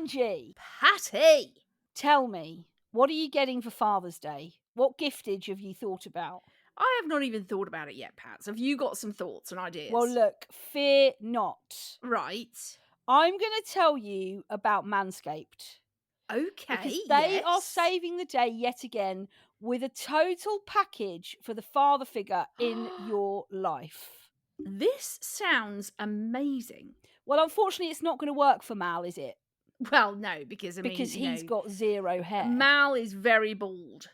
Angie, Patty, tell me, what are you getting for Father's Day? What giftage have you thought about? I have not even thought about it yet, Pat. Have you got some thoughts and ideas? Well, look, fear not. Right. I'm going to tell you about Manscaped. Okay, because they yes. are saving the day yet again with a total package for the father figure in your life. This sounds amazing. Well, unfortunately, it's not going to work for Mal, is it? Well, no, because he's got zero hair. Mal is very bald.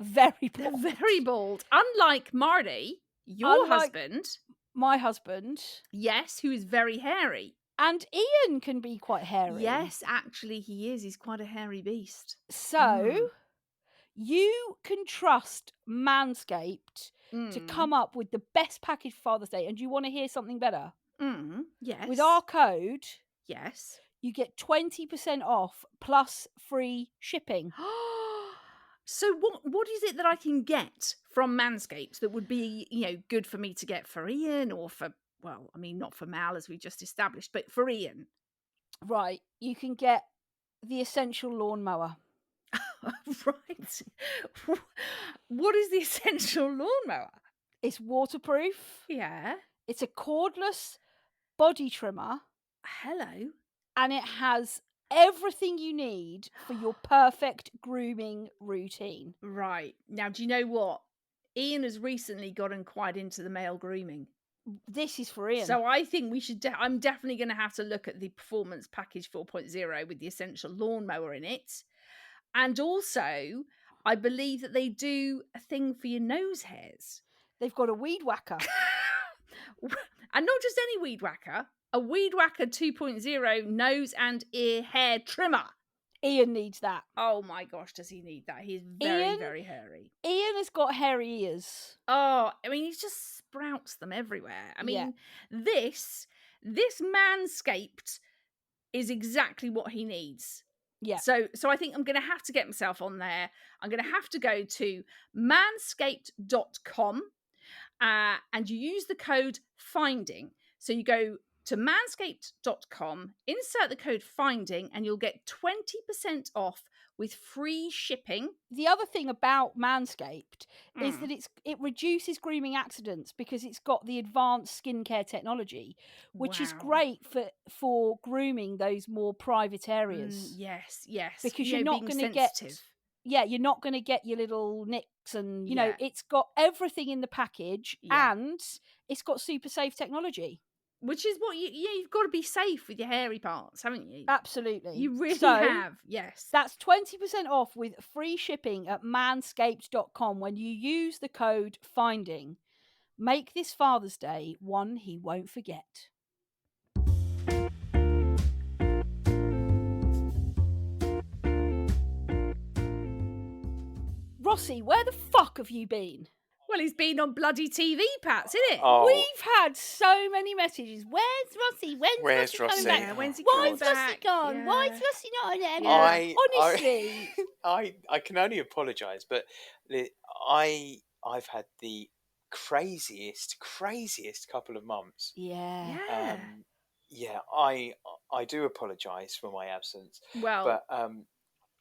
Very bald. Very bald. Unlike Marty, your husband. My husband. Yes, who is very hairy. And Ian can be quite hairy. Yes, actually he is. He's quite a hairy beast. So, you can trust Manscaped to come up with the best package for Father's Day. And do you want to hear something better? Yes. With our code, yes, you get 20% off plus free shipping. So what is it that I can get from Manscaped that would be, good for me to get for Ian or for, well, I mean, not for Mal as we just established, but for Ian? Right. You can get the Essential Lawnmower. Right. What is the Essential Lawnmower? It's waterproof. Yeah. It's a cordless body trimmer. Hello. And it has everything you need for your perfect grooming routine. Right. Now, do you know what? Ian has recently gotten quite into the male grooming. This is for Ian. So I think we should... I'm definitely going to have to look at the Performance Package 4.0 with the Essential Lawnmower in it. And also, I believe that they do a thing for your nose hairs. They've got a weed whacker. And not just any weed whacker, a Weed Whacker 2.0 nose and ear hair trimmer. Ian needs that. Oh my gosh, does he need that? He's very, very hairy. Ian has got hairy ears. Oh, I mean, he just sprouts them everywhere. I mean, this Manscaped is exactly what he needs. Yeah. So I think I'm going to have to get myself on there. I'm going to have to go to manscaped.com and you use the code FINDING. So you go to manscaped.com, insert the code FINDING, and you'll get 20% off with free shipping. The other thing about Manscaped is that it reduces grooming accidents because it's got the advanced skincare technology, which is great for grooming those more private areas. Yes. Because you're not going to get... Yeah, you're not going to get your little nicks and, you know, it's got everything in the package and it's got super safe technology. Which is what you've got to be safe with your hairy parts, haven't you? Absolutely. You really have, yes. That's 20% off with free shipping at manscaped.com when you use the code FINDING. Make this Father's Day one he won't forget. Rossi, where the fuck have you been? Well, he's been on bloody TV, Pat, isn't it? Oh. We've had so many messages. Where's Rossi? When's Rossi coming back? Yeah, when's he Why coming is Rossi gone? Yeah. Why is Rossi not on there? Yeah. Honestly. I can only apologise, but I've had the craziest couple of months. Yeah. I do apologise for my absence. Well, but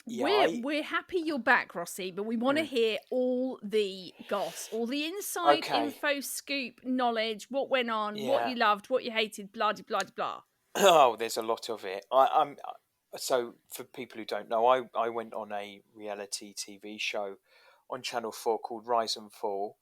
we're happy you're back, Rossi, but we want to hear all the goss, all the inside info, scoop, knowledge, what went on, what you loved, what you hated, blah, blah, blah, blah. Oh, there's a lot of it. So for people who don't know, I went on a reality TV show on Channel 4 called Rise and Fall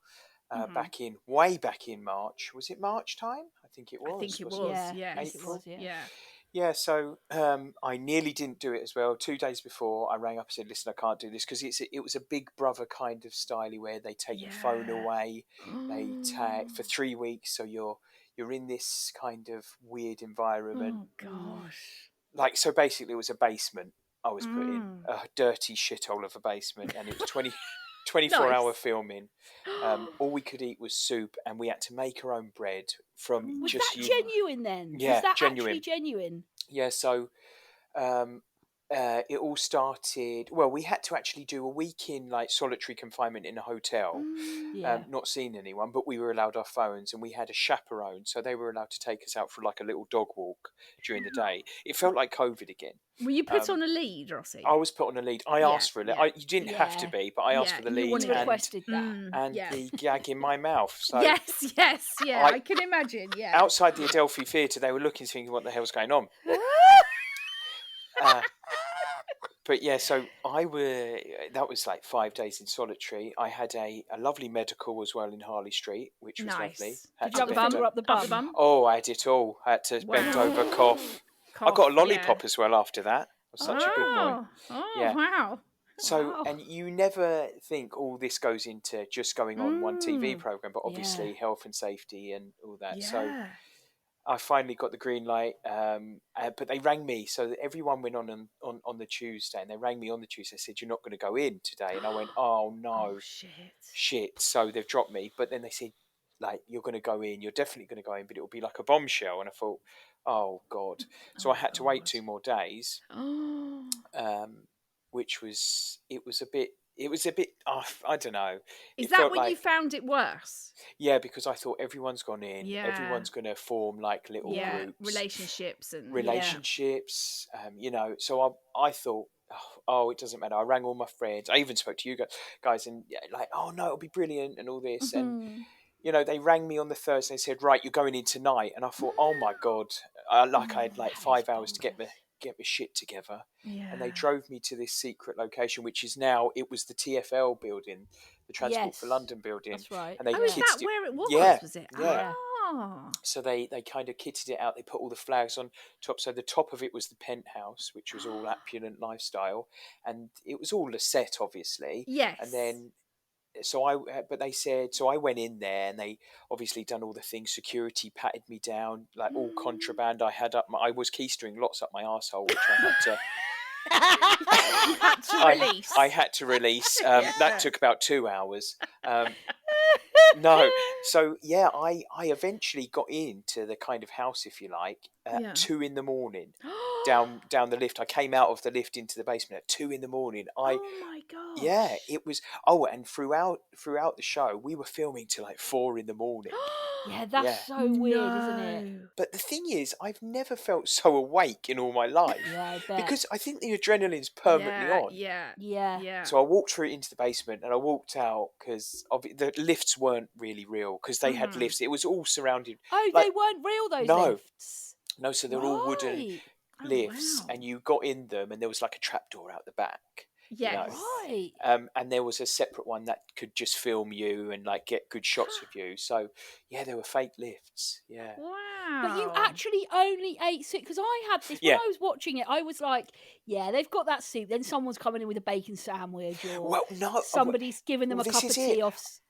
way back in March. Was it March time? I think it was. I think it was. April? Yeah. Yeah, so I nearly didn't do it as well. 2 days before, I rang up and said, "Listen, I can't do this," because it was a Big Brother kind of style where they take your phone away, they tag for 3 weeks, so you're in this kind of weird environment. Oh gosh! So basically, it was a basement. I was put in a dirty shithole of a basement, and it was 24-hour filming. All we could eat was soup, and we had to make our own bread from Was just... that genuine then? Yeah, was that genuine. actually genuine? Yeah, so it all started. Well, we had to actually do a week in like solitary confinement in a hotel, Yeah. not seeing anyone, but we were allowed our phones, and we had a chaperone, so they were allowed to take us out for like a little dog walk during the day. It felt like COVID again. Were you put on a lead, Rossi? I was put on a lead. I asked for it. Yeah. You didn't have to be, but I asked for the you lead wanted You it. requested that. and the gag in my mouth. So Yes, yeah, I can imagine. Yeah. outside the Adelphi Theatre, they were looking, thinking, "What the hell's going on?" But yeah, so that was like 5 days in solitary. I had a lovely medical as well in Harley Street, which was lovely. Did you have a finger up the bum? Oh, I had it all. I had to bend over, cough. I got a lollipop as well after that. I was such a good boy. Yeah. Wow. So, and you never think all this goes into just going on one TV program, but obviously health and safety and all that. Yeah. So I finally got the green light, but they rang me. So everyone went on the Tuesday, and they rang me on the Tuesday. They said, "You're not going to go in today." And I went, "Oh no, shit." So they've dropped me. But then they said, like, "You're going to go in. You're definitely going to go in, but it'll be like a bombshell." And I thought, "Oh God." So I had to wait 2 more days, which was it was a bit. I don't know. Is that when you found it worse? Yeah, because I thought everyone's gone in. Yeah. Everyone's going to form like little groups. Relationships. You know, so I thought, oh, it doesn't matter. I rang all my friends. I even spoke to you guys and like, oh no, it'll be brilliant and all this. And, you know, they rang me on the Thursday and said, right, you're going in tonight. And I thought, oh my God, I had like 5 hours to get my shit together. And they drove me to this secret location, which is now, it was the TfL building, the Transport for London building. That's right. And they is that where it was? Yeah, was it? Yeah. So they kind of kitted it out. They put all the flags on top. So the top of it was the penthouse, which was all opulent lifestyle. And it was all a set, obviously. Yes. And then, but they said, so I went in there and they obviously done all the things. Security patted me down, like all contraband I had I was keystering lots up my arsehole, which I had to... I had to release. That took about 2 hours. No, so yeah, I eventually got into the kind of house, if you like, at 2 a.m. down the lift. I came out of the lift into the basement at 2 a.m. Oh my God! Yeah, it was. Oh, and throughout the show, we were filming till like 4 a.m. Yeah, that's so weird, isn't it? But the thing is, I've never felt so awake in all my life. Yeah, I bet. Because I think the adrenaline's permanently on. Yeah. So I walked through into the basement and I walked out because the lifts weren't really real because they had lifts. It was all surrounded. Oh, they weren't real, those lifts? No, so they're all wooden lifts and you got in them and there was like a trapdoor out the back. Yes. You know? Right. And there was a separate one that could just film you and like get good shots of you. So yeah, there were fake lifts. Yeah. Wow. But you actually only ate soup because I had this when I was watching it. I was like, yeah, they've got that soup. Then someone's coming in with a bacon sandwich, or somebody's giving them a cup of tea off.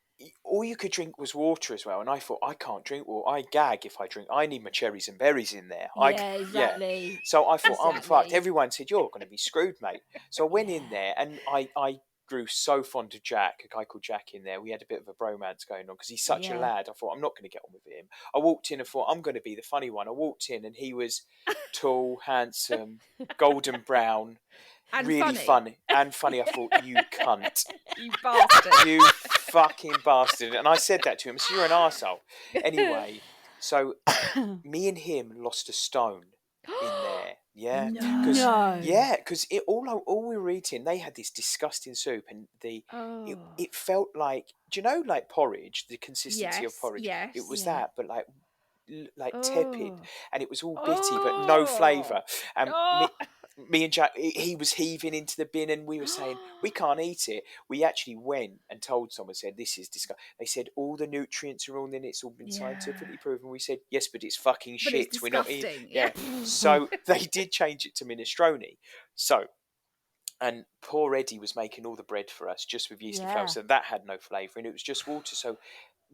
All you could drink was water as well, and I thought I can't drink water. I gag if I drink. I need my cherries and berries in there. Exactly. Yeah. So I thought I'm fucked. Everyone said you're going to be screwed, mate. So I went in there, and I grew so fond of Jack, a guy called Jack in there. We had a bit of a bromance going on because he's such a lad. I thought I'm not going to get on with him. I walked in and thought I'm going to be the funny one. I walked in and he was tall, handsome, golden brown. And really funny. And funny. I thought, you cunt. You bastard. You fucking bastard. And I said that to him. So you're an arsehole. Anyway, so me and him lost a stone in there. Yeah. Yeah, because all we were eating, they had this disgusting soup and it felt like, do you know, like porridge, the consistency of porridge? Yes. It was that, but like tepid, and it was all bitty but no flavour. And me and Jack, he was heaving into the bin and we were saying, we can't eat it. We actually went and told someone, said, this is disgusting. They said, all the nutrients are all in it. It's all been scientifically proven. We said, yes, but it's fucking shit. It's we're not eating. Yeah. So they did change it to minestrone. So, and poor Eddie was making all the bread for us just with yeast and flour. So that had no flavour and it was just water. So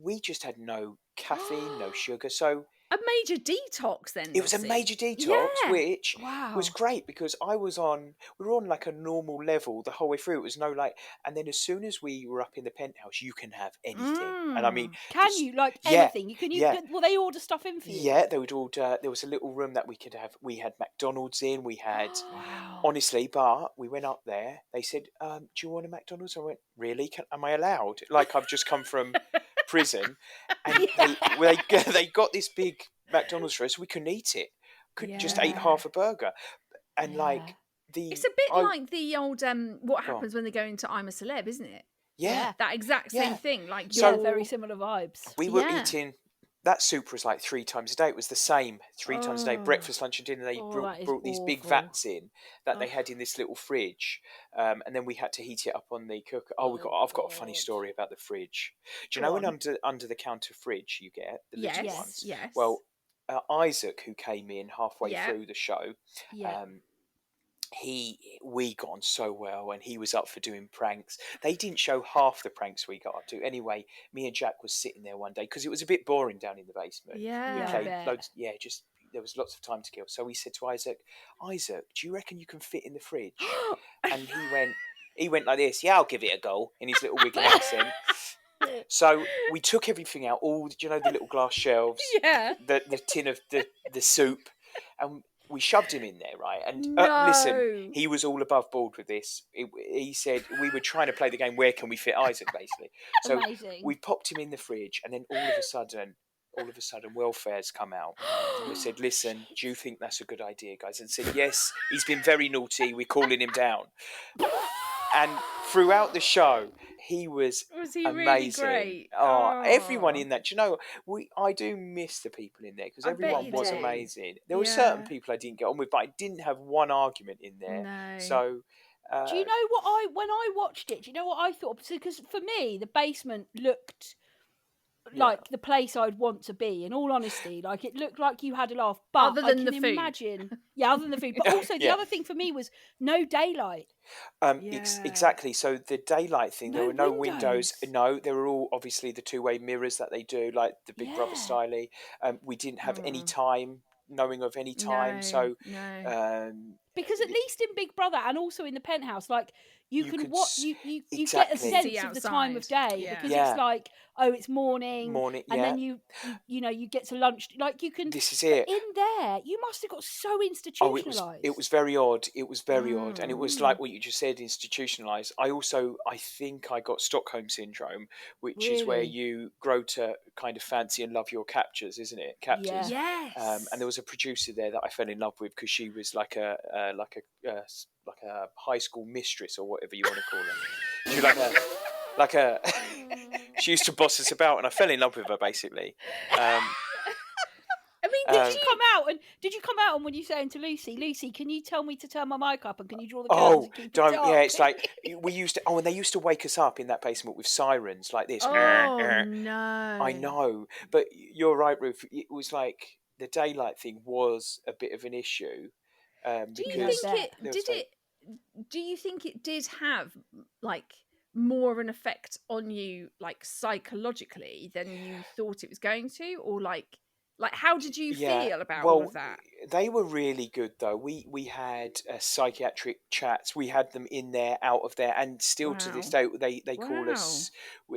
we just had no caffeine, no sugar. So a major detox then. It was a Rossi. major detox, Yeah. which Wow. was great because we were on like a normal level the whole way through. It was no like, and then as soon as we were up in the penthouse, you can have anything. And I mean, Can you like yeah, anything? You can. yeah. Will they order stuff in for you? Yeah, they would order. There was a little room that we could have. We had McDonald's in. We had, Wow. honestly, but we went up there. They said, "Do you want a McDonald's?" I went, "Really? Am I allowed?" Like I've just come from prison, and they got this big McDonald's for us. We couldn't eat it. Just ate half a burger, and like it's a bit like the old what happens when they go into I'm a Celeb, isn't it? Yeah, that exact same thing. Like very similar vibes. We were eating. That soup was like 3 times a day. It was the same 3 times a day. Breakfast, lunch, and dinner. They brought these big vats in that they had in this little fridge, and then we had to heat it up on the cooker. I've got a funny story about the fridge. Do you know when under the counter fridge you get the little ones? Yes. Well, Isaac, who came in halfway through the show, we got on so well, and he was up for doing pranks. They didn't show half the pranks we got up to. Anyway, me and Jack was sitting there one day because it was a bit boring down in the basement. We played loads. Just there was lots of time to kill. So we said to Isaac, do you reckon you can fit in the fridge? And he went like this. Yeah, I'll give it a go, in his little wiggly accent. So we took everything out, the little glass shelves, the tin of the soup, and we shoved him in there, right? And listen, he was all above board with this. He said we were trying to play the game, where can we fit Isaac, basically. So we popped him in the fridge, and then all of a sudden, welfare's come out. And we said, listen, do you think that's a good idea, guys? And said, yes, he's been very naughty. We're calling him down. And throughout the show, he was he amazing. Really great? Everyone in that. Do you know, I do miss the people in there because everyone was amazing. There were certain people I didn't get on with, but I didn't have one argument in there. No. So, do you know when I watched it? Do you know what I thought? Because for me, the basement looked like the place I'd want to be. In all honesty, like it looked like you had a laugh. But other than I can imagine, other than the food. But also the other thing for me was no daylight. Exactly. So the daylight thing, there were no windows. No, there were all obviously the two-way mirrors that they do, like the Big Brother style. We didn't have any time, knowing of any time. Because at least in Big Brother and also in the penthouse, like you can watch, you get a sense of the time of day because it's like, oh, it's morning, and then you get to lunch. Like you can. This is it. In there, you must have got so institutionalized. It was very odd. It was very odd, and it was like what you just said, institutionalized. I think I got Stockholm syndrome, which is where you grow to kind of fancy and love your captors, isn't it? Captors. Yeah. Yes. And there was a producer there that I fell in love with because she was like a high school mistress or whatever you want to call her. She was like a she used to boss us about, and I fell in love with her basically. I mean, did you come out and when you saying to Lucy, can you tell me to turn my mic up and can you draw the curtains and keep it dark? Yeah, it's like we used to. Oh, and they used to wake us up in that basement with sirens like this. Oh no! I know, but you're right, Ruth. It was like the daylight thing was a bit of an issue. Do you think it did have like more of an effect on you, like psychologically, than you thought it was going to, or like how did you feel about all of that? They were really good though. We had psychiatric chats. We had them in there, out of there, and still to this day they call us.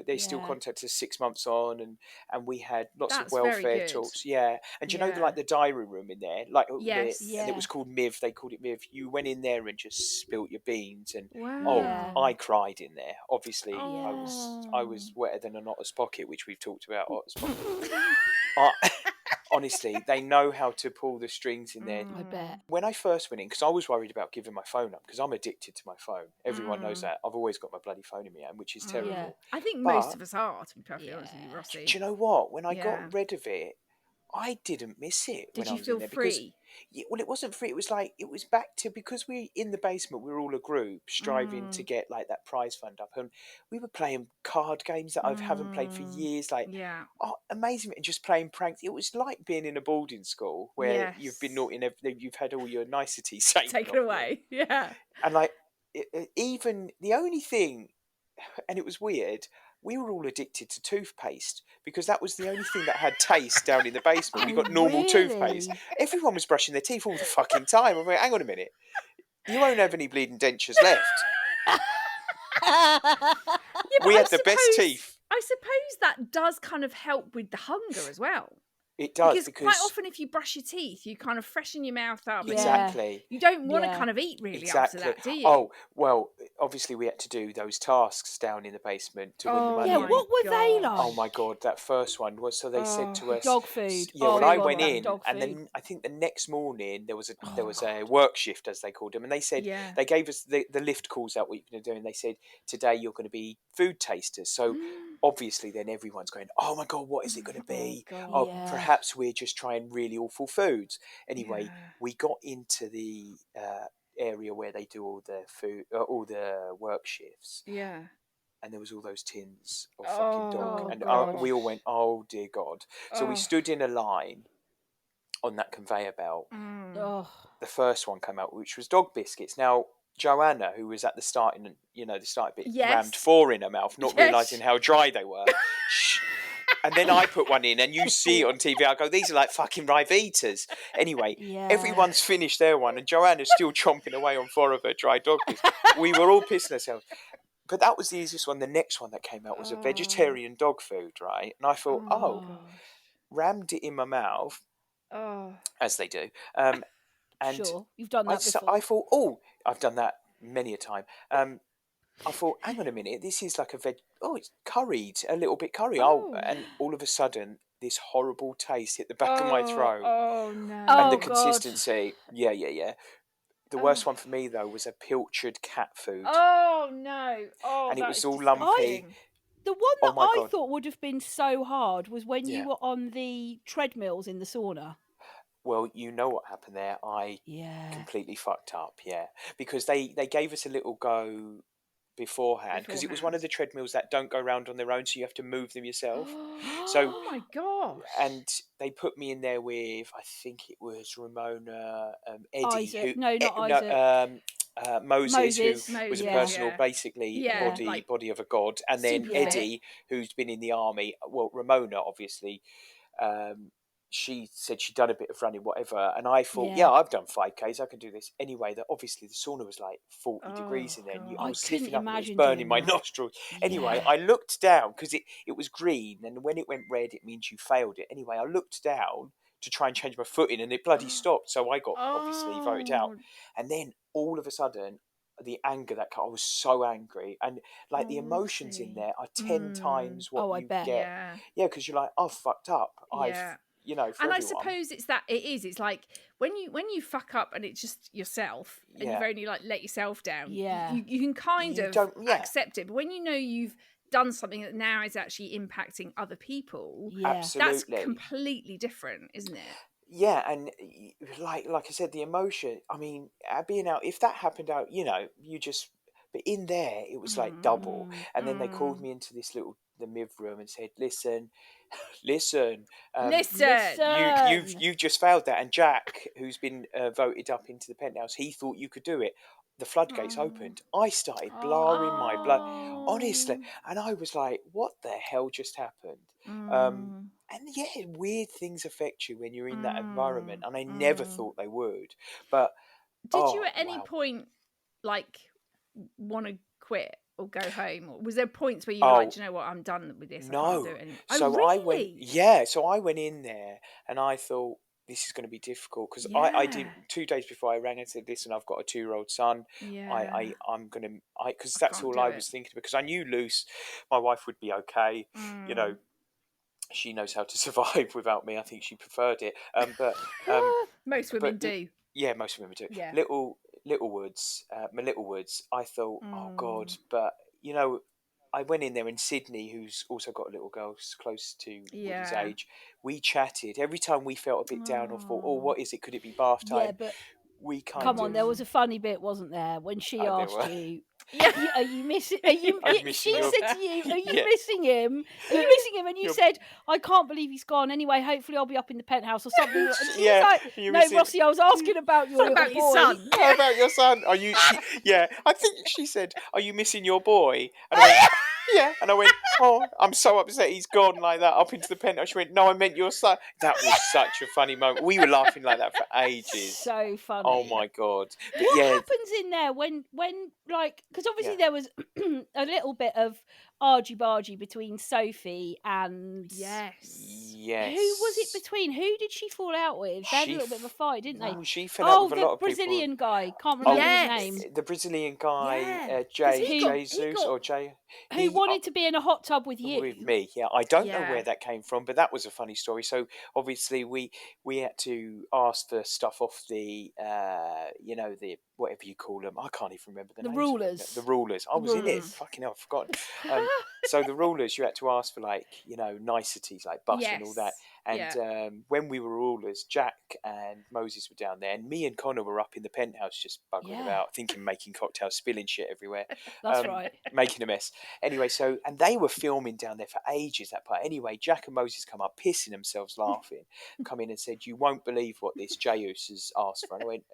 They still contact us 6 months on, and we had lots of welfare talks. Yeah, and you know like the diary room in there, like and it was called Miv. They called it Miv. You went in there and just spilt your beans, and I cried in there. Obviously, I was wetter than an otter's pocket, which we've talked about. Otter's pocket. Honestly, they know how to pull the strings in there. I bet. When I first went in, because I was worried about giving my phone up, because I'm addicted to my phone. Everyone knows that. I've always got my bloody phone in my hand, which is terrible. Yeah. I think most of us are, to be perfectly honest with you, Rossi. Do you know what? When I got rid of it, I didn't miss it. Did when you I was feel in there free? Well, it wasn't free. It was like, it was back to, because we in the basement, we were all a group striving to get like that prize fund up, and we were playing card games that I haven't played for years, like amazing, and just playing pranks. It was like being in a boarding school where you've been naughty and you've had all your niceties taken away. Yeah. And like even the only thing, and it was weird, we were all addicted to toothpaste because that was the only thing that had taste down in the basement. We got normal toothpaste. Everyone was brushing their teeth all the fucking time. I'm like, hang on a minute. You won't have any bleeding dentures left. We had the best teeth. I suppose that does kind of help with the hunger as well. It does, because quite often if you brush your teeth, you kind of freshen your mouth up. Exactly. You don't want to kind of eat really after that, do you? Oh, well, obviously we had to do those tasks down in the basement to win the money. Yeah, what were they like? Oh my God, that first one was, so they said to us... Dog food. Yeah, well, I went in, and then I think the next morning there was a work shift, as they called them, and they said, they gave us the lift calls out what you're going to do, and they said, today you're going to be food tasters. So obviously then everyone's going, oh my God, what is it going to be? Perhaps we're just trying really awful foods. Anyway, we got into the area where they do all the food, all the work shifts. Yeah. And there was all those tins of fucking dog. And we all went, oh dear God. So we stood in a line on that conveyor belt. The first one came out, which was dog biscuits. Now, Joanna, who was at the starting, the start bit, rammed 4 in her mouth, not realising how dry they were. And then I put one in, and you see it on TV. I go, these are like fucking Rivitas. Anyway, everyone's finished their one, and Joanna's still chomping away on 4 of her dry dog biscuits. We were all pissing ourselves. But that was the easiest one. The next one that came out was a vegetarian dog food, right? And I thought, rammed it in my mouth, as they do. And sure, you've done that before. I thought, I've done that many a time. I thought, hang on a minute, this is like it's curried, a little bit curry. And all of a sudden, this horrible taste hit the back of my throat. Oh, no. And the consistency, The worst one for me, though, was a pilchard cat food. Oh, no. Oh, and it was all lumpy. The one that I thought would have been so hard was when you were on the treadmills in the sauna. Well, you know what happened there. I completely fucked up, because they gave us a little go beforehand, because it was one of the treadmills that don't go round on their own, so you have to move them yourself. So, oh my gosh! And they put me in there with, I think it was Ramona, Eddie, Isaac. Isaac. Moses, who was a personal, basically body of a god, and then Eddie, who's been in the army. Well, Ramona, obviously. She said she'd done a bit of running, whatever, and I thought, I've done 5Ks, I can do this. Anyway, obviously the sauna was like 40 degrees in there, and I was sniffing up, and it was burning my nostrils. Anyway, I looked down, because it was green, and when it went red, it means you failed it. Anyway, I looked down to try and change my footing, and it bloody stopped, so I got obviously voted out. And then all of a sudden, the anger I was so angry, and like the emotions in there are 10 times what you bet. get. Yeah, because you're like, I've fucked up. And everyone. I suppose it's like when you fuck up and it's just yourself and you've only like let yourself down. You can kind of accept it, but when you know you've done something that now is actually impacting other people, that's completely different, isn't it? Yeah, and like I said, the emotion. I mean, being out, if that happened out, but in there it was like double. And then they called me into the MIV room and said, listen, you've just failed that. And Jack, who's been voted up into the penthouse, he thought you could do it. The floodgates opened. I started blaring my blood, honestly, and I was like, what the hell just happened? And weird things affect you when you're in that environment, and I never thought they would. But did you at any point like want to quit or go home, or was there points where you were like, do you know what, I'm done with this? No. I can't do it anymore. So really? So I went in there and I thought, this is going to be difficult, because I did 2 days before I rang and said, listen, I've got a 2-year-old son. I'm going to, because that's all I was thinking, because I knew Luce, my wife, would be okay. She knows how to survive without me. I think she preferred it. But most women do. Yeah, most women do. Yeah. My little woods, I thought, oh God, but I went in there, in Sydney, who's also got a little girl close to Woody's age. We chatted. Every time we felt a bit down or thought, what is it? Could it be bath time? Yeah, but we come on, there was a funny bit, wasn't there, when she asked you, are you missing? She said to you, are you missing him? Are you missing him? And you said, I can't believe he's gone. Anyway, hopefully I'll be up in the penthouse or something. And she was like, no, Rossi, I was asking about your your son. How about your son? Are you? I think she said, are you missing your boy? And I Yeah, and I went, oh, I'm so upset he's gone like that up into the penthouse. She went, no, I meant your son. That was such a funny moment. We were laughing like that for ages. So funny. Oh my God. But what yeah, happens in there when like, because obviously Yeah. there was a little bit of argy-bargy between Sophie and Yes. who was it between? Who did she fall out with? They had a She little bit of a fight, didn't they? No, she fell out with a the lot of Brazilian people. guy. Can't remember Yes. his name. The Brazilian guy, Yeah. 'Cause Jay, he got- Jesus or Jay. Who wanted to be in a hot tub with you? With me, yeah. I don't know Yeah. where that came from, but that was a funny story. So obviously we had to ask for stuff off the the whatever you call them. I can't even remember the The names of them. rulers. The rulers. I was in it. Fucking hell, I've forgotten. So the rulers, you had to ask for niceties like bus and all that. And when we were rulers, Jack and Moses were down there, and me and Connor were up in the penthouse just buggering about, making cocktails, spilling shit everywhere. That's right. Making a mess. Anyway, and they were filming down there for ages, that part. Anyway, Jack and Moses come up, pissing themselves laughing, come in and said, you won't believe what this Jayus has asked for. And I went,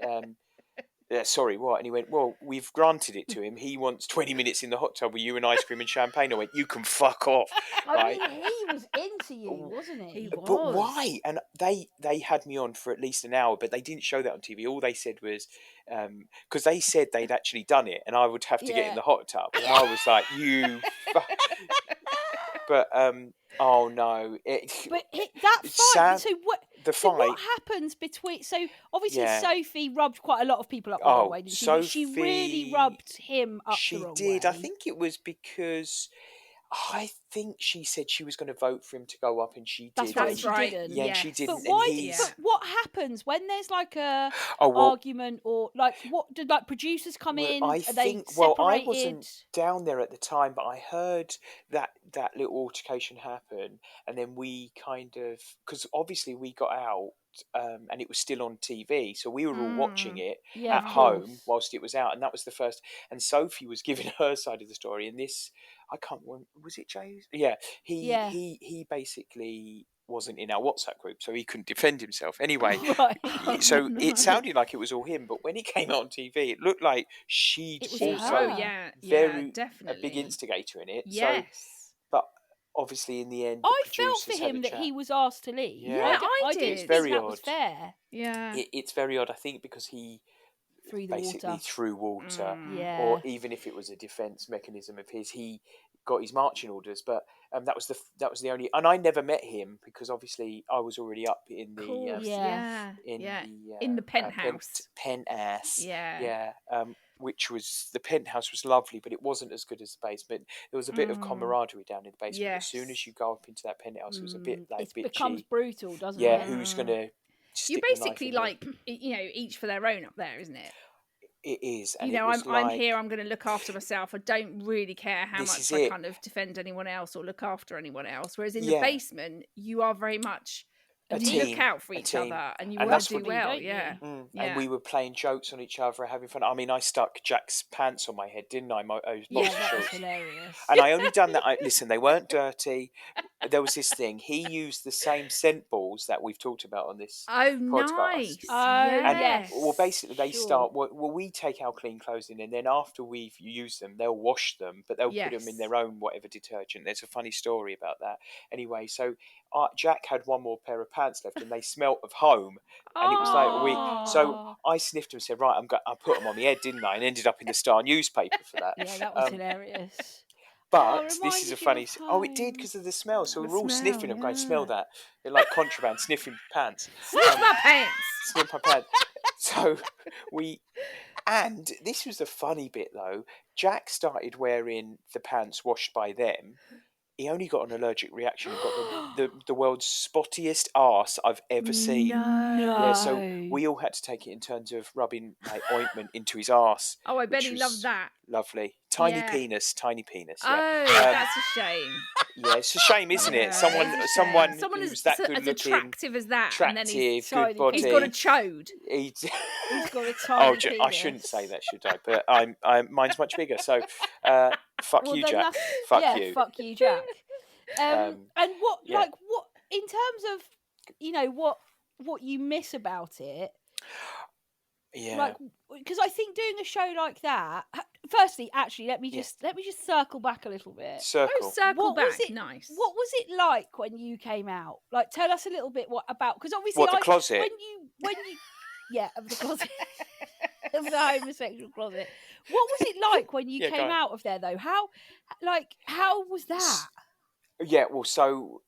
sorry, what? And he went, well, we've granted it to him. He wants 20 minutes in the hot tub with you and ice cream and champagne. I went, you can fuck off. I mean, he was into you, wasn't he? He was. But why? And they had me on for at least an hour, but they didn't show that on TV. All they said was, because they said they'd actually done it, and I would have to get in the hot tub. And I was like, you... But, oh no. That fight, what happens between... So, obviously, Sophie rubbed quite a lot of people up the wrong way, didn't she? She really rubbed him up the wrong way. She did. I think it was because... I think she said she was going to vote for him to go up, and she did. That's right. She didn't. Yeah, and she didn't. But why? But what happens when there's like a argument, or like what did producers come in? I think. Well, I wasn't down there at the time, but I heard that little altercation happen, and then we kind of, because obviously we got out. And it was still on TV, so we were all watching it at home whilst it was out, and that was the first. And Sophie was giving her side of the story, and this, I can't remember, was it Jay's? Yeah, he basically wasn't in our WhatsApp group, so he couldn't defend himself. Anyway, so it sounded like it was all him, but when he came out on TV, it looked like she'd also very a big instigator in it. Yes. So, but obviously, in the end, I felt for him that he was asked to leave. Yeah, I did. It's very odd. That was fair. Yeah, it's very odd. I think because he basically threw water, or even if it was a defence mechanism of his, he got his marching orders. But that was the only. And I never met him because obviously I was already up in the in the penthouse. Penthouse. Which was, the penthouse was lovely, but it wasn't as good as the basement. There was a bit of camaraderie down in the basement. As soon as you go up into that penthouse, it was a bit like it becomes brutal, doesn't it? Yeah, who's gonna? You're basically like each for their own up there, isn't it? It is. And I'm here. I'm going to look after myself. I don't really care how much I kind of defend anyone else or look after anyone else. Whereas in the basement, you are very much. You look out for each other, and you want to do well. And we were playing jokes on each other, having fun. I mean, I stuck Jack's pants on my head, didn't I? Those boxer that shorts. was hilarious. And I only done that. Listen, they weren't dirty. There was this thing. He used the same scent balls that we've talked about on this podcast. Nice. And well, basically, they start. Well, we take our clean clothes in, and then after we've used them, they'll wash them, but they'll put them in their own whatever detergent. There's a funny story about that. Anyway, so Jack had one more pair of pants left, and they smelt of home, and it was like a week. So I sniffed them and said, "Right, I put them on my head, didn't I?" And ended up in the Star newspaper for that. Yeah, that was hilarious. But this is a funny. Oh, it did because of the smell. So we're all sniffing them, going, "Smell that?" They're like contraband, sniffing pants. Sniff my pants. Sniff my pants. So and this was the funny bit though. Jack started wearing the pants washed by them. He only got an allergic reaction and got the world's spottiest arse I've ever seen. No. Yeah, so we all had to take it in terms of rubbing ointment into his arse. Oh, I bet he loved that. Lovely. Tiny penis. Yeah. Oh, that's a shame. Yeah, it's a shame, isn't it? Someone who's that good as looking, attractive as that, and then good body. He's got a chode. He's got a tiny penis. I shouldn't say that, should I? But mine's much bigger. So, fuck you, Jack. Fuck you. Fuck you, Jack. And what in terms of what you miss about it? Yeah. Like, because I think doing a show like that, firstly, actually, let me just circle back a little bit. Circle. Circle What was back. it? Nice. What was it like when you came out? Like, tell us a little bit about, because obviously, What, the closet? when you yeah, of the closet. Of the homosexual closet. What was it like when you came out of there, though? How was that? Yeah, well, so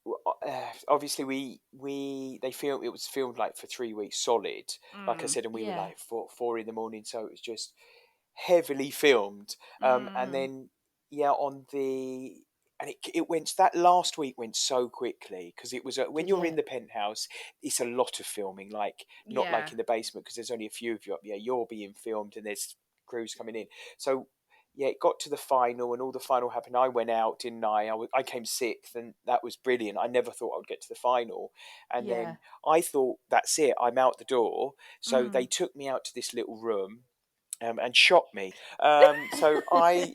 obviously it was filmed like for 3 weeks solid, like I said, and we were like 4 in the morning, so it was just heavily filmed. And then it went, that last week went so quickly because it was when you're in the penthouse, it's a lot of filming, like not like in the basement because there's only a few of you up there. You're being filmed and there's crews coming in, so. Yeah, it got to the final and all the final happened. I went out, didn't I? I came sixth and that was brilliant. I never thought I would get to the final. And then I thought, that's it, I'm out the door. So they took me out to this little room and shot me. So they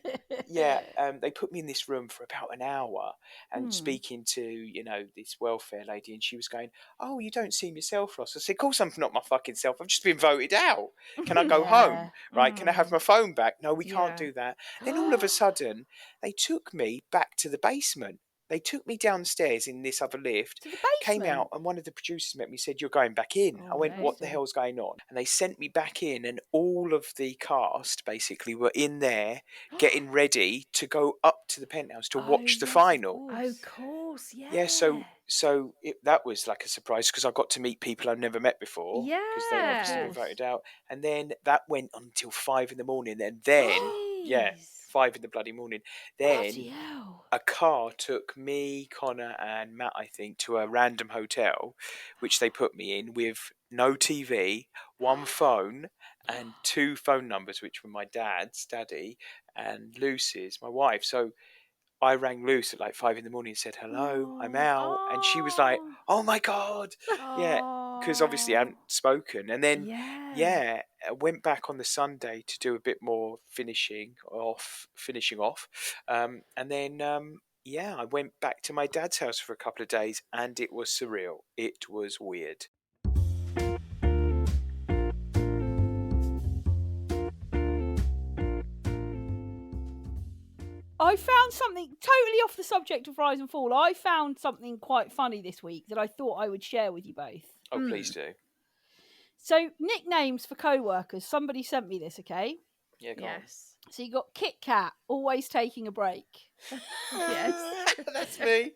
put me in this room for about an hour and speaking to, this welfare lady, and she was going, "Oh, you don't seem yourself, Ross." I said, "Of course I'm not my fucking self. I've just been voted out. Can I go home? Right? Can I have my phone back?" "No, we can't do that." Then all of a sudden, they took me back to the basement. They took me downstairs in this other lift, came out, and one of the producers met me, said, "You're going back in." I went, "What the hell's going on?" And they sent me back in, and all of the cast basically were in there getting ready to go up to the penthouse to watch the final. Of course, yeah. Yeah, so that was like a surprise because I got to meet people I've never met before. Because they obviously been voted out. And then that went until 5 in the morning. And then, 5 in the bloody morning. Then a car took me, Connor and Matt, I think, to a random hotel, which they put me in with no TV, one phone and 2 phone numbers, which were my daddy, and Lucy's, my wife. So I rang Luce at like 5 in the morning and said, "Hello, I'm out." And she was like, "Oh my God." Yeah, because obviously I hadn't spoken. And then, I went back on the Sunday to do a bit more finishing off. And then, I went back to my dad's house for a couple of days and it was surreal. It was weird. I found something totally off the subject of Rise and Fall. I found something quite funny this week that I thought I would share with you both. Oh, please do. So, nicknames for co-workers. Somebody sent me this, okay? Yeah, go on. So you got Kit Kat, always taking a break. Yes. That's me.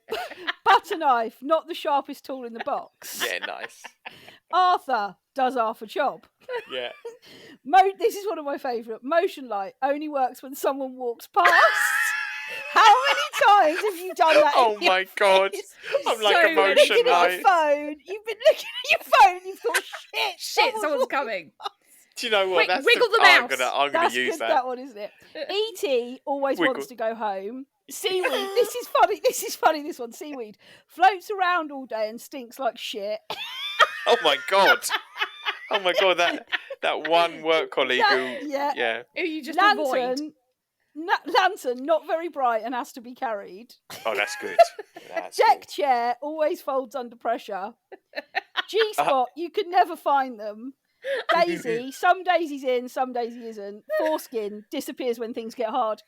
Butter knife, not the sharpest tool in the box. Yeah, nice. Arthur, does Arthur job. Yeah. This is one of my favourite. Motion light, only works when someone walks past. How many times have you done that? Oh my God. I'm like a motion light. You've been looking at your phone, you've thought, shit, someone's coming. Do you know what? Wait, wiggle the mouse. I'm gonna use good, that. That one, isn't it? E.T. always wants to go home. Seaweed. This is funny. This one. Seaweed floats around all day and stinks like shit. Oh my God. Oh my God. That one work colleague who you just avoid. Lantern, not very bright and has to be carried. Oh, that's good. Deck chair always folds under pressure. G-spot, you can never find them. Daisy, some days he's in, some days he isn't. Foreskin disappears when things get hard.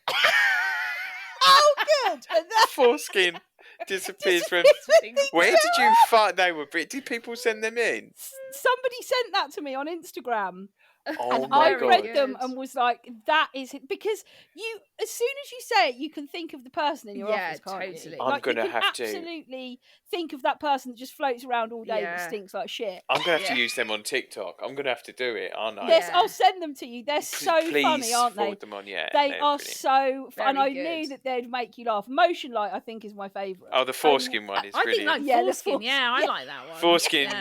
Oh, good. Foreskin disappears when. Where did you find they were? Did people send them in? Somebody sent that to me on Instagram. Oh and my I God. read them and was like, that is it. Because you, as soon as you say it, you can think of the person in your office, can't totally. you? I'm going to have to. Absolutely think of that person that just floats around all day but stinks like shit. I'm going to have to use them on TikTok. I'm going to have to do it, aren't I? Yes, I'll send them to you. They're so funny, aren't they? Forward them on, they are so fun. And I good. knew that they'd make you laugh. Motion light, I think, is my favourite. Oh, the foreskin one is brilliant. I think like foreskin. I like that one. Foreskin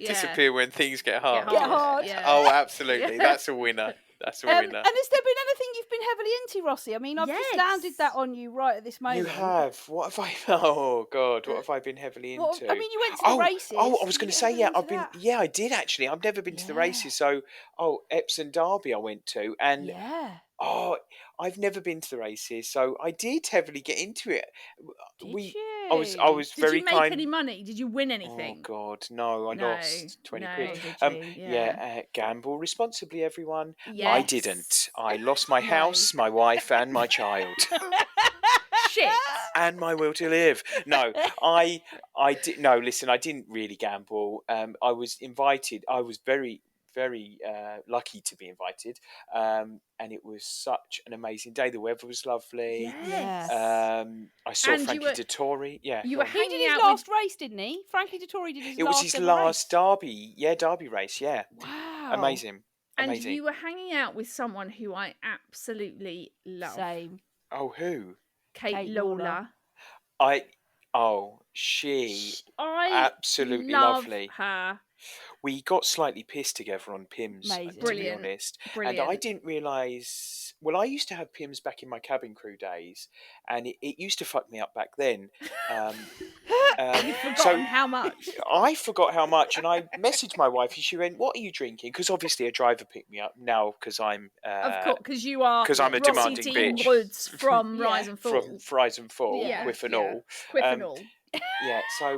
disappear when things get hard. Get hard. Yeah. Oh, absolutely. That's a winner. That's a winner. And has there been anything you've been heavily into, Rossi? I mean, I've just landed that on you right at this moment. You have. What have I? Oh God, what have I been heavily into? I mean, you went to the races. Oh, I was going to say, I've been. Yeah, I did actually. I've never been to the races. So, Epsom Derby I went to, and I've never been to the races, so I did heavily get into it. Did you? I was Did very you make kind. any money? Did you win Oh anything? God, no! I No, lost 20 no, quid. did you? Yeah. Gamble responsibly, everyone. I Yes. didn't. I lost my No. house, my wife, and my child, Shit. and my will to live. No, I did. No, listen, I didn't really gamble. I was invited. I was very lucky to be invited. And it was such an amazing day. The weather was lovely. Yes. I saw And you Frankie were- Dettori. Yeah, you go were on. He hanging did his out last race, didn't he? Frankie Dettori did his It was last his ever last race. derby race. Yeah, Wow. amazing. And Amazing. you were hanging out with someone who I absolutely love. Same. Oh, who? Kate Lola. Lola. She I absolutely love lovely. her. We got slightly pissed together on Pims, Amazing. to be Brilliant. honest. Brilliant. And I didn't realise. Well, I used to have Pims back in my cabin crew days, and it used to fuck me up back then. You've forgotten how much. I forgot how much, and I messaged my wife, and she went, "What are you drinking?" Because obviously a driver picked me up now because I'm Of course, because you are 'cause I'm a Rossi demanding Dean bitch. Woods from Yeah. Rise and Fall. from Rise and Fall, Yeah. Quiff and Yeah. all. Quiff and all. Yeah, so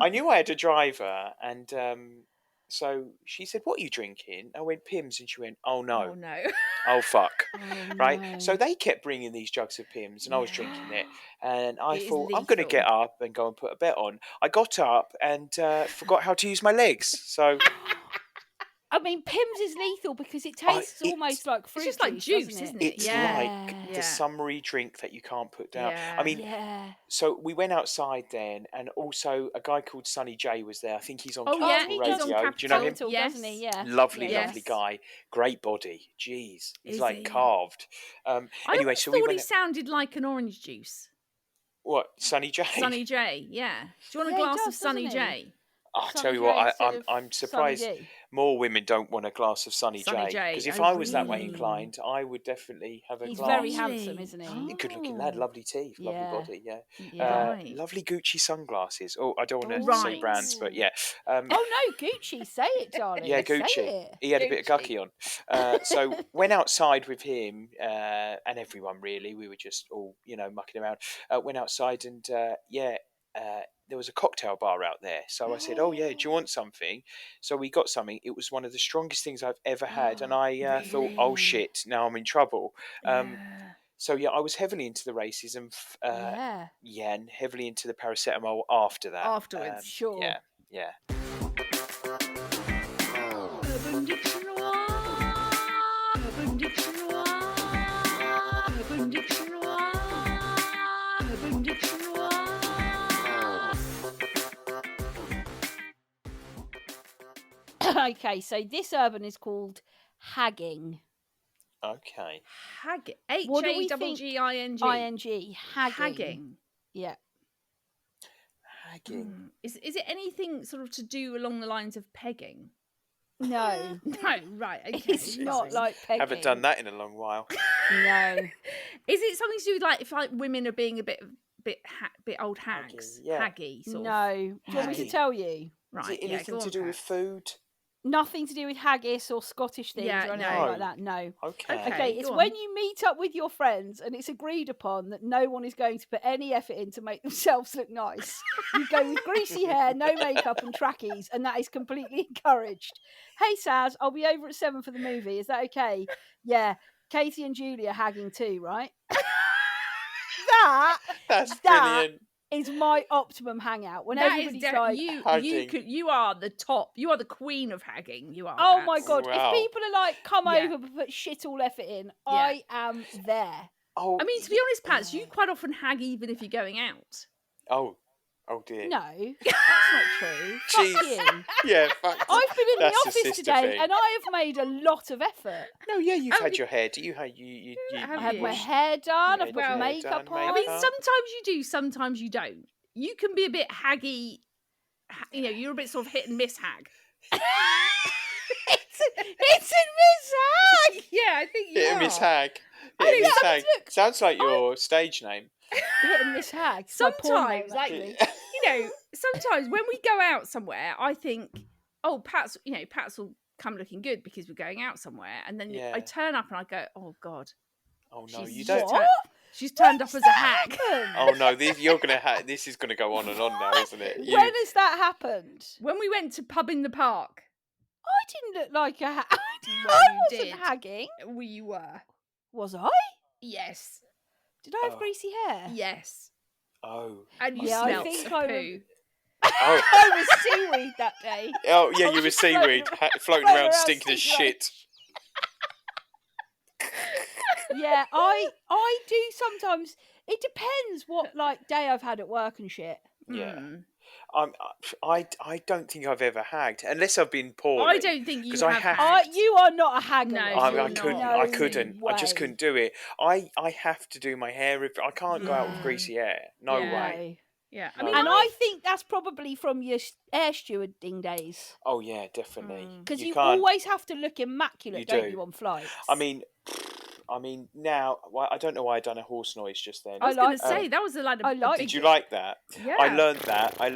I knew I had a driver, and so she said, "What are you drinking?" I went, "Pims," and she went, "Oh no, Oh no. oh fuck." Oh, Right, no. so they kept bringing these jugs of Pims, and I was drinking it, and I It is thought I'm going to lethal. get up and go and put a bet on. I got up and forgot how to use my legs, so I mean, Pims is lethal because it tastes it- almost like fruit just like juice, doesn't isn't it? it? it's Yeah. like the summery drink that you can't put down. Yeah. I mean, Yeah. so we went outside then, and also a guy called Sonny J was there. I think he's on Oh, yeah, Capital he does Radio. on Do you know him? Capital. Capital, doesn't he? Yeah. Lovely, Yeah, lovely guy. Great body. Jeez, he's Is like he? carved. I Anyway, always so thought we he went. sounded like an orange juice. What, Sonny J? Sunny J, yeah. Do you want a Yeah, he glass does, of Sunny doesn't he? J? I'll Sonny tell you J what, instead of I'm Sonny surprised D. more women don't want a glass of Sonny Sunny J. J, Because if oh, I was that way really? inclined, I would definitely have a He's glass. very handsome, isn't he? Good looking lad, lovely teeth, lovely Yeah. body, yeah. Yeah. Right. Lovely Gucci sunglasses. Oh, I don't want to say Right. brands, but yeah. Oh no, Gucci, say it, darling. Yeah, Say Gucci. it. He had a bit of Gucci. gucky on. So went outside with him and everyone really. We were just all, mucking around. Went outside and there was a cocktail bar out there. So I said, "Oh yeah, do you want something?" So we got something. It was one of the strongest things I've ever had, and I thought, "Oh Really? shit, now I'm in trouble." Yeah. So yeah, I was heavily into the races and Yeah. and heavily into the paracetamol after that. Afterwards. Sure. Yeah. Urban Dictionary. Urban Dictionary. Urban Dictionary. Urban Dictionary. Okay, so this urban is called hagging. Okay. Hagging. What do we think? H-A-G-G-I-N-G. ING. Hagging. Hagging. Yeah. Hagging. Is it anything sort of to do along the lines of pegging? No. No, right. Okay. It's not fine. like pegging. Haven't done that in a long while. No. Is it something to do with like if like women are being a bit old hags, yeah. haggy sort of? No. Do you want me to Hagging. tell you? Right. Is it yeah, anything go to on, do with Pat. food? Nothing to do with haggis or Scottish things Yeah, or anything no. like that. No. Okay. Okay, it's go on. when you meet up with your friends and it's agreed upon that no one is going to put any effort in to make themselves look nice. You go with greasy hair, no makeup and trackies, and that is completely encouraged. Hey Saz, I'll be over at 7 for the movie. Is that okay? Yeah. Katie and Julia hagging too, right? That's that brilliant. is my optimum hangout. When That everybody's is like, Hagging. you are the top. You are the queen of hagging. You are. oh Pat. my God, Wow. if people are like, come Yeah. over but put shit all effort in, I am there. Oh, I mean, to be honest, Pats, you quite often hag even if you're going out. Oh dear. No, that's not true. Fuck Jeez. you. Yeah, fuck. I've been in the That's a office sister today thing. and I have made a lot of effort. No, yeah, you've Oh, had your hair. You had you have I had my you? hair done, I've got Well, makeup done, on. I mean, Makeup. sometimes you do, sometimes you don't. You can be a bit haggy. You're a bit sort of hit and miss hag. it's a mishag. Yeah, I think you Hit are. and Miss Hag. Oh, Hit and yeah, Miss Hag. look. Sounds like your stage name. Hit and miss hag. It's my porn name, Sometimes, like, actually. Sometimes when we go out somewhere, I think, oh, Pat's will come looking good because we're going out somewhere, and then Yeah. I turn up and I go, oh God, Oh no, she's you don't. What? She's turned up as a hag. Oh no, this is gonna go on and on now, isn't it? When has that happened? When we went to Pub in the Park. I didn't look like a hag. Well, I you wasn't did. hagging. Well, you were. Was I? Yes. Did I have greasy hair? Yes. Oh. And you Yeah, I smelt think of I poo. Oh. I was seaweed that day. Oh yeah, I you was were just floating seaweed, floating around stinking as shit. Yeah, I do sometimes. It depends what day I've had at work and shit. Yeah. I don't think I've ever hagged unless I've been poorly. I don't think you have hagged. You are not a hagger. No, I couldn't. I just couldn't do it. I have to do my hair. I can't go out with greasy hair. No way. Yeah, No and way. I think that's probably from your air stewarding days. Oh yeah, definitely. Because you can't, always have to look immaculate, don't you, on flights? I mean now I don't know why I done a horse noise just then. I was going to say that was a big... Did you like that? Yeah, I learned that. So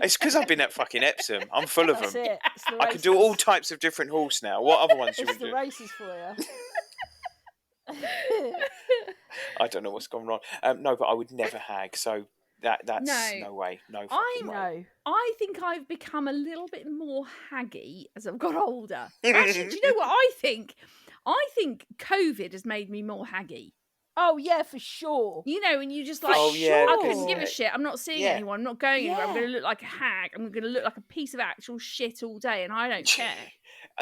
it's because I've been at fucking Epsom. I'm full of them. I can do all types of different horse now. What other ones should we do? It's the races for you. I don't know what's gone wrong. No, but I would never hag. So that's no way. No fucking way. I think I've become a little bit more haggy as I've got older. Actually, do you know what I think? I think COVID has made me more haggy. Oh yeah, for sure. You know, and you just I couldn't give a shit. I'm not seeing anyone. I'm not going anywhere. I'm going to look like a hag. I'm going to look like a piece of actual shit all day, and I don't care.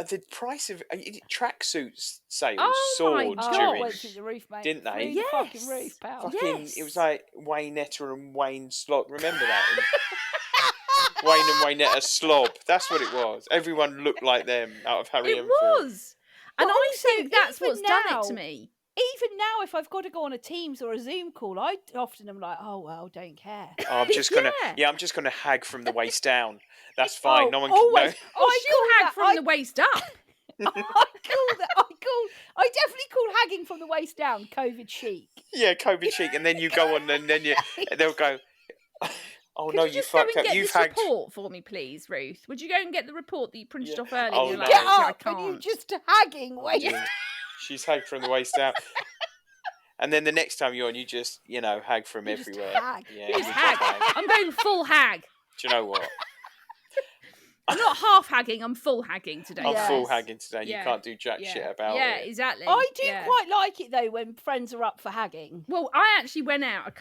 The price of tracksuit sales my soared God. during, went through the roof, mate. didn't they? Through the fucking roof, pal. It was like Waynetta and Wayne Slob. Remember that? Wayne and Waynetta Slob. That's what it was. Everyone looked like them out of Harry It Enfield. was. And I think that's what's done it to me. Even now, if I've got to go on a Teams or a Zoom call, I often am like, oh well, don't care. Oh, I'm just gonna hag from the waist down. That's fine. No one can always. know. She'll hag from the waist up. I definitely call hagging from the waist down COVID chic. Yeah, COVID chic, and then you go on, and then they'll go. Oh Could no, you fucked up. You've hagged. Report for me, please, Ruth. Would you go and get the report that you printed off earlier? Oh, You're no. Get up, I can't. and you just hagging. Wait. She's hagged from the waist down. And then the next time you're on, you just, hag from everywhere. Hag. Yeah, you just hag. I'm going full hag. Do you know what? I'm not half hagging, I'm full hagging today. I'm full hagging today. You can't do jack shit about it. Yeah, exactly. I do quite like it, though, when friends are up for hagging. Well, I actually went out a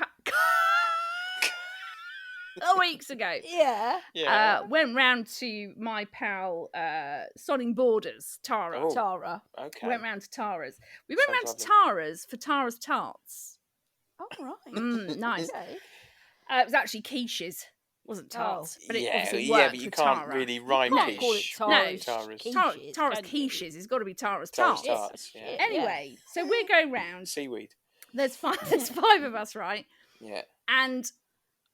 weeks ago. Yeah. Went round to my pal Sonning Borders, Tara. Oh, Tara. Okay. Went round to Tara's. We went round to Tara's for Tara's tarts. Oh, right. Nice. Okay. It was actually quiches. Wasn't tarts, but it obviously worked but you for can't Tara. really rhyme You can't call it Tara's. Tara's quiches. It's got to be Tara's tarts. Yeah. Anyway, so we're going round. Seaweed. There's five of us, right? Yeah. And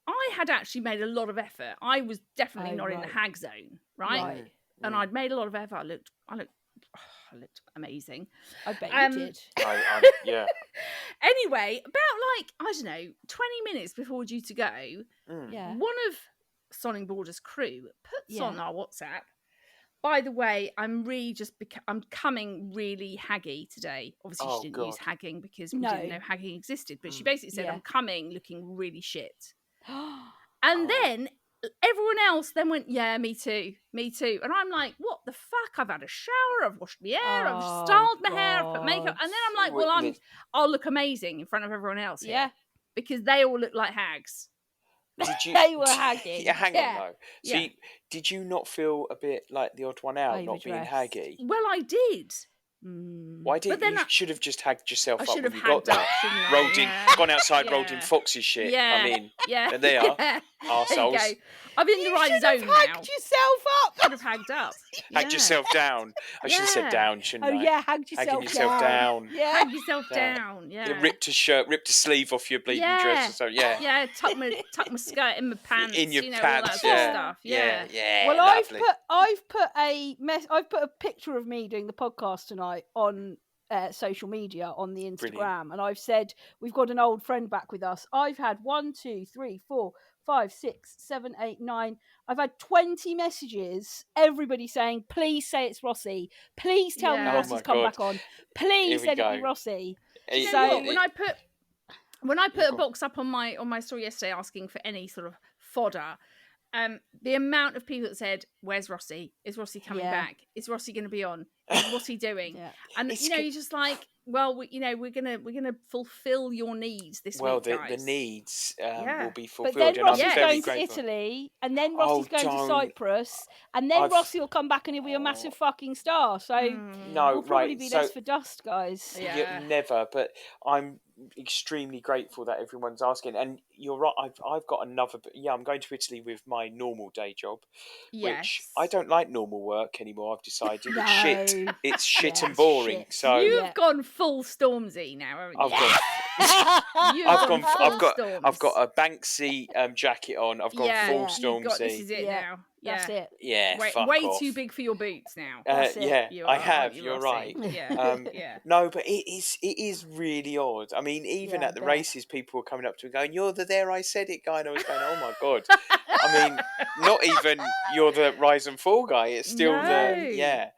I had actually made a lot of effort. I was definitely not in the hag zone, right? And I'd made a lot of effort. I looked amazing. I bet you did. Yeah. Anyway, about 20 minutes before we're due to go, one of Sonning Borders' crew puts on our WhatsApp. By the way, I'm really I'm coming really haggy today. Obviously, she didn't use hagging because we didn't know hagging existed. But she basically said, I'm coming looking really shit. And then everyone else then went, yeah, me too. And I'm like, what the fuck? I've had a shower, I've washed my hair, I've styled my hair, I've put makeup. And then I'm like, well, I'll look amazing in front of everyone else here. Yeah. Because they all look like hags. They were hagging. Yeah, hang on though. See, did you not feel a bit like the odd one out, not being haggy? Well, I did. Why didn't you? Should have just hagged yourself up when you got there. Rolled in, gone outside, rolled in Fox's shit. Yeah. I mean, there they are, arseholes. I'm in the right zone now. Hagged yourself up. Should have hagged up. Hagged yourself down. I should have said down, shouldn't I? Oh yeah, hagged yourself down. Yeah, hag yourself down. Yeah. You ripped a shirt, ripped a sleeve off your bleeding dress. So yeah. Tuck my skirt in my pants. In your pants. all that sort of stuff. Yeah. Well, lovely. I've put a picture of me doing the podcast tonight on social media on the Instagram. Brilliant. And I've said we've got an old friend back with us. I've had 1, 2, 3, 4, 5, 6, 7, 8, 9. I've had 20 messages, everybody saying, please say it's Rossi. Please tell me Yeah. Oh Rossi's my come God. back on. Please Here we let it be go. Rossi. Do you know So- what? When I put a go on. box up on my story yesterday asking for any sort of fodder, the amount of people that said, "Where's Rossi? Is Rossi coming Yeah. back? Is Rossi going to be on? What's he doing?" Yeah. And It's you're just like, well, we're gonna fulfill your needs this Well, week, the guys. needs Yeah. will be But fulfilled, then and I'm Rossi's Yes. very going to grateful. Italy, and then Oh, Rossi's going to don't. Cyprus, and then I've- Rossi will come back and he'll be a massive fucking star. So No, we'll probably right. be So less for dust, guys. Yeah. you never, but I'm extremely grateful that everyone's asking. And you're right. I've got another. Yeah, I'm going to Italy with my normal day job, which Yes. I don't like normal work anymore. I've decided No. it's shit. It's shit Yeah, and boring. shit. So You've Yeah. gone full Stormzy now, haven't you? I've got. You've I've full got Storms. a Banksy jacket on. I've gone full Yeah. You've got, this Stormzy. is it Yeah. now. That's it. Yeah, Way, fuck way off. too big for your boots now. That's it. Yeah, You I are, have. aren't you, You're Rossi? right. Yeah. Yeah. No, but it is really odd. I mean, even Yeah, at the I bet. races, people were coming up to me going, "You're the There I Said It guy," and I was going, "Oh my God." I mean, not even you're the Rise and Fall guy. It's still No. yeah.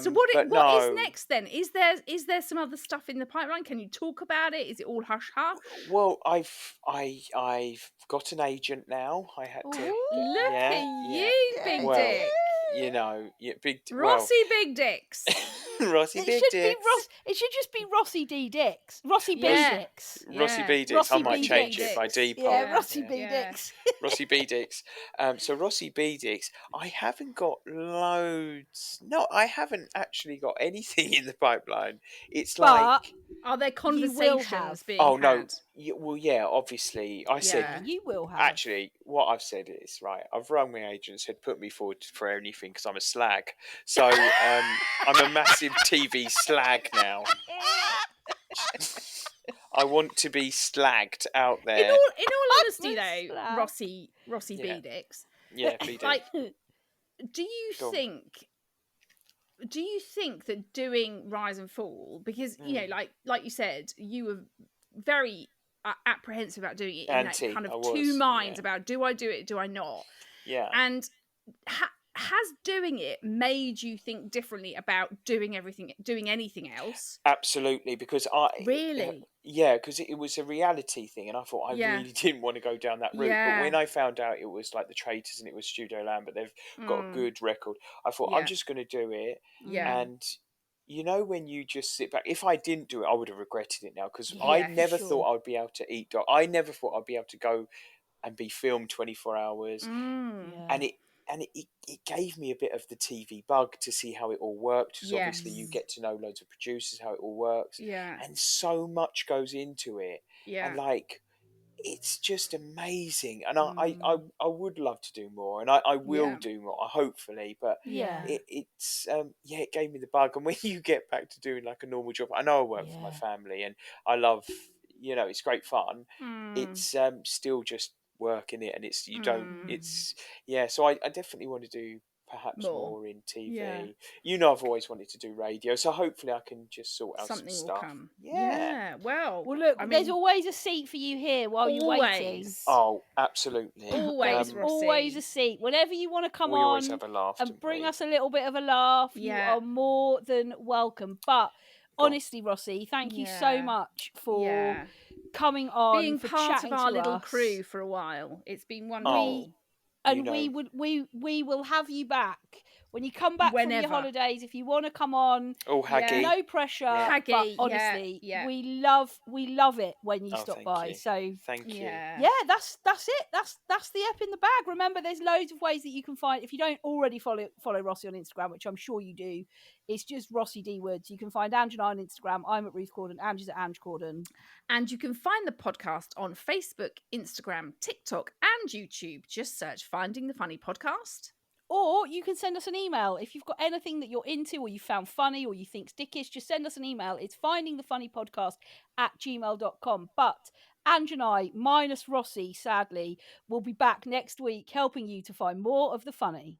So what but what is no. next then? Is there some other stuff in the pipeline? Can you talk about it? Is it all hush hush? Well, I've got an agent now. I had to. Ooh. Look Yeah, at yeah. you, big Well, dick. You know, big Rossi Big Dicks. Rossi It Big should be Dicks. It should just be Rossi D Dicks. Rossi B Yeah. Dicks. Rossi Yeah. B Dicks. Rossi I might B change Dicks. it by Depop. Yeah, Rossi B Yeah. Dicks. Rossi B Dicks. So Rossi B Dicks. I haven't got loads. No, I haven't actually got anything in the pipeline. It's But like. Are there You will conversations have. being Oh had? no. Well, yeah. Obviously, I Yeah. said. you will have. Actually, what I've said is right. I've rung my agent and said put me forward for anything because I'm a slag. So I'm a massive TV slag now. I want to be slagged out there. In all honesty, though, Slag. Rossi Yeah. B Dicks. Yeah, B Dick. Like, do you Go on. think that doing Rise and Fall, because you know, Mm. like you said, you were very apprehensive about doing it, in Anti, that kind I of was, two minds yeah. about do I do it, do I not? Yeah. And has doing it made you think differently about doing anything else? Absolutely, because I Really? yeah, because it was a reality thing, and I thought I Yeah. really didn't want to go down that route. Yeah. But when I found out it was like the Traitors and it was Studio Land, but they've got a good record, I thought Yeah. I'm just going to do it. Yeah. And you know, when you just sit back, if I didn't do it, I would have regretted it now because I Yeah, for never sure. thought I'd be able to eat dog. I never thought I'd be able to go and be filmed 24 hours, and it gave me a bit of the TV bug to see how it all worked, because obviously you Yes. get to know loads of producers, how it all works, Yeah. and so much goes into it, Yeah. and like it's just amazing, and I would love to do more, and I will Yeah. do more, hopefully, but Yeah. it's it gave me the bug. And when you get back to doing like a normal job, I know I work for my family and I love, you know, it's great fun, it's still just work in it, and it's you don't it's so I definitely want to do perhaps more in TV. Yeah. You know, I've always wanted to do radio, so hopefully I can just sort out Something some will stuff. come. Yeah. Well, Well, look, I there's mean, always a seat for you here while you're waiting. always. Oh, absolutely. Always, Rossi. Always a seat. Whenever you want to come we on always have a laugh, and don't bring we? us a little bit of a laugh, you Yeah. are more than welcome. But Go on. honestly, Rossi, thank you Yeah. so much for Yeah. coming on, Being for part chatting of our to little us. crew for a while. It's been Oh, wonderful. And you we will have you back when you come back from Whenever. your holidays. If you want to come on, Oh, Haggy. no pressure. Yeah. But Haggy, honestly, yeah. we love it when you Oh, stop thank by. you. So Thank you. Yeah. yeah, that's it. That's the Ep in the bag. Remember, there's loads of ways that you can find. If you don't already follow Rossi on Instagram, which I'm sure you do, it's just Rossi D Woods. You can find Ange and I on Instagram. I'm at Ruth Corden. Ange is at Ange Corden. And you can find the podcast on Facebook, Instagram, TikTok, and YouTube. Just search Finding the Funny Podcast. Or you can send us an email. If you've got anything that you're into or you found funny or you think's dickish, just send us an email. It's findingthefunnypodcast@gmail.com. But Ange and I, minus Rossi, sadly, will be back next week helping you to find more of the funny.